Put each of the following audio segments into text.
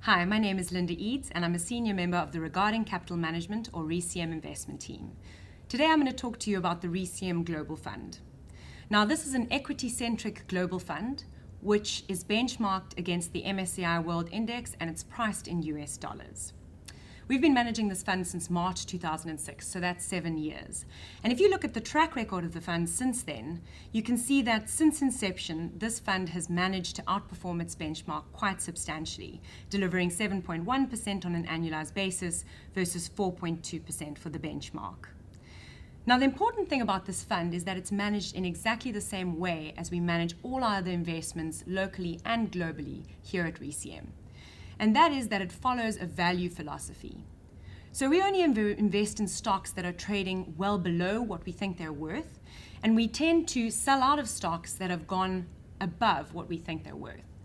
Hi, my name is Linda Eedes, and I'm a senior member of the Regarding Capital Management or RECM investment team. Today I'm going to talk to you about the RECM Global Fund. Now, this is an equity-centric global fund which is benchmarked against the MSCI World Index, and it's priced in US dollars. We've been managing this fund since March 2006, so that's 7 years. And if you look at the track record of the fund since then, you can see that since inception, this fund has managed to outperform its benchmark quite substantially, delivering 7.1% on an annualized basis versus 4.2% for the benchmark. Now, the important thing about this fund is that it's managed in exactly the same way as we manage all our other investments locally and globally here at RECM. And that is that it follows a value philosophy. So we only invest in stocks that are trading well below what we think they're worth, and we tend to sell out of stocks that have gone above what we think they're worth.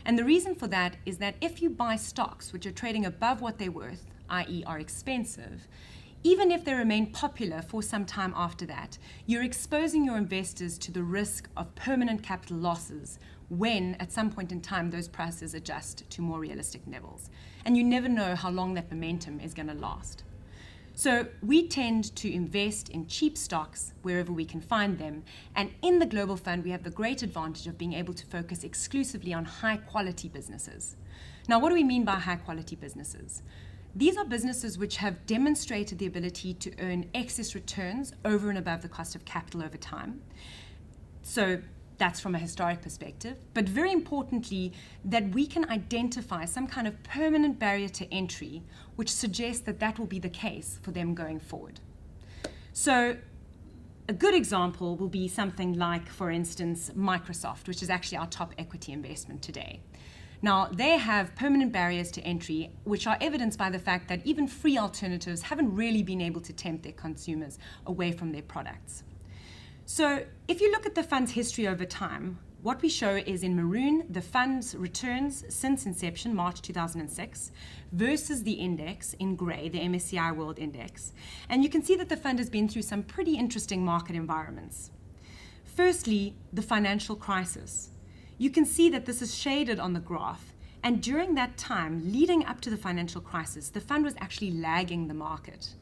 And the reason for that is that if you buy stocks which are trading above what they're worth, i.e. are expensive, even if they remain popular for some time after that, you're exposing your investors to the risk of permanent capital losses when, at some point in time, those prices adjust to more realistic levels. And you never know how long that momentum is going to last. So we tend to invest in cheap stocks wherever we can find them. And in the global fund, we have the great advantage of being able to focus exclusively on high-quality businesses. Now, what do we mean by high-quality businesses? These are businesses which have demonstrated the ability to earn excess returns over and above the cost of capital over time. So that's from a historic perspective, but very importantly, that we can identify some kind of permanent barrier to entry, which suggests that that will be the case for them going forward. So a good example will be something like, for instance, Microsoft, which is actually our top equity investment today. Now, they have permanent barriers to entry, which are evidenced by the fact that even free alternatives haven't really been able to tempt their consumers away from their products. So if you look at the fund's history over time, what we show is in maroon, the fund's returns since inception, March 2006, versus the index in gray, the MSCI World Index. And you can see that the fund has been through some pretty interesting market environments. Firstly, the financial crisis. You can see that this is shaded on the graph. And during that time, leading up to the financial crisis, the fund was actually lagging the market.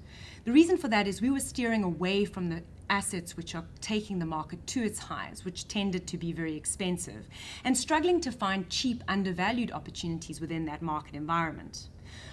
The reason for that is we were steering away from the assets which are taking the market to its highs, which tended to be very expensive, and struggling to find cheap, undervalued opportunities within that market environment.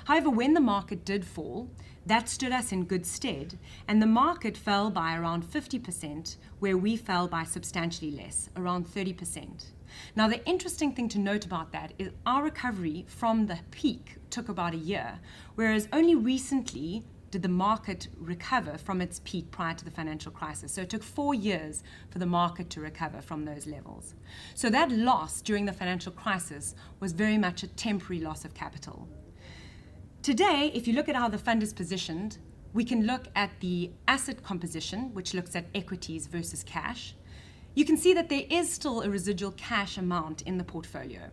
However, when the market did fall, that stood us in good stead, and the market fell by around 50%, where we fell by substantially less, around 30%. Now, the interesting thing to note about that is our recovery from the peak took about a year, whereas only recently did the market recover from its peak prior to the financial crisis. So it took 4 years for the market to recover from those levels. So that loss during the financial crisis was very much a temporary loss of capital. Today, if you look at how the fund is positioned, we can look at the asset composition, which looks at equities versus cash. You can see that there is still a residual cash amount in the portfolio.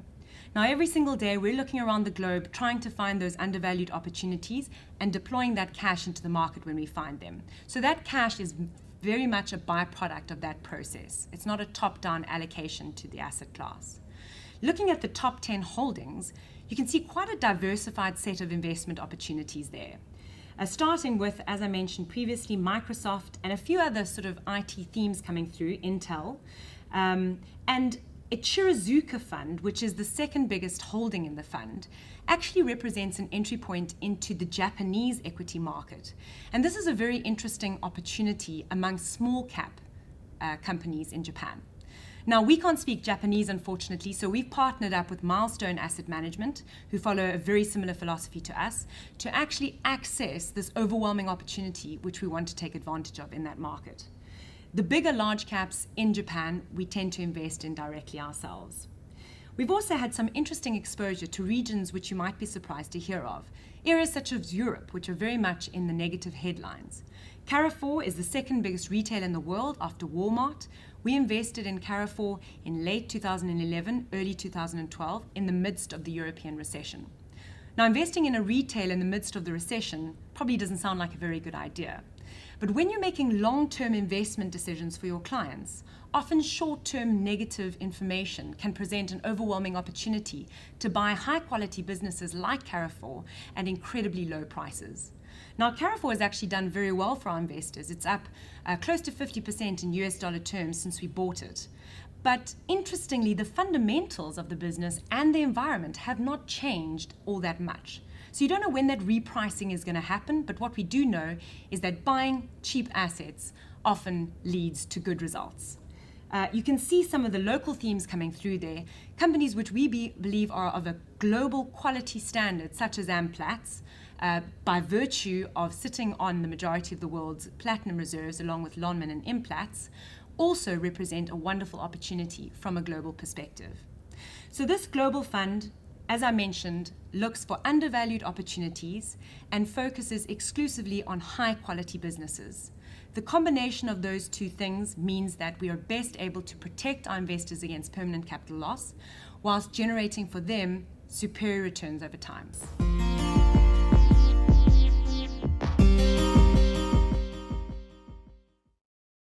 Now, every single day, we're looking around the globe trying to find those undervalued opportunities and deploying that cash into the market when we find them. So that cash is very much a byproduct of that process. It's not a top-down allocation to the asset class. Looking at the top 10 holdings, you can see quite a diversified set of investment opportunities there. Starting with, as I mentioned previously, Microsoft and a few other sort of IT themes coming through, Intel, and Ichirizuka Fund, which is the second biggest holding in the fund, actually represents an entry point into the Japanese equity market. And this is a very interesting opportunity among small cap companies in Japan. Now, we can't speak Japanese, unfortunately, so we've partnered up with Milestone Asset Management, who follow a very similar philosophy to us, to actually access this overwhelming opportunity which we want to take advantage of in that market. The bigger large caps in Japan, we tend to invest in directly ourselves. We've also had some interesting exposure to regions which you might be surprised to hear of, areas such as Europe, which are very much in the negative headlines. Carrefour is the second biggest retailer in the world after Walmart. We invested in Carrefour in late 2011, early 2012, in the midst of the European recession. Now, investing in a retailer in the midst of the recession probably doesn't sound like a very good idea. But when you're making long-term investment decisions for your clients, often short-term negative information can present an overwhelming opportunity to buy high-quality businesses like Carrefour at incredibly low prices. Now, Carrefour has actually done very well for our investors. It's up close to 50% in US dollar terms since we bought it. But interestingly, the fundamentals of the business and the environment have not changed all that much. So you don't know when that repricing is going to happen, but what we do know is that buying cheap assets often leads to good results. You can see some of the local themes coming through there. Companies which we believe are of a global quality standard, such as Amplats, by virtue of sitting on the majority of the world's platinum reserves, along with Lonmin and Implats, also represent a wonderful opportunity from a global perspective. So this global fund, as I mentioned, looks for undervalued opportunities and focuses exclusively on high-quality businesses. The combination of those two things means that we are best able to protect our investors against permanent capital loss, whilst generating for them superior returns over time.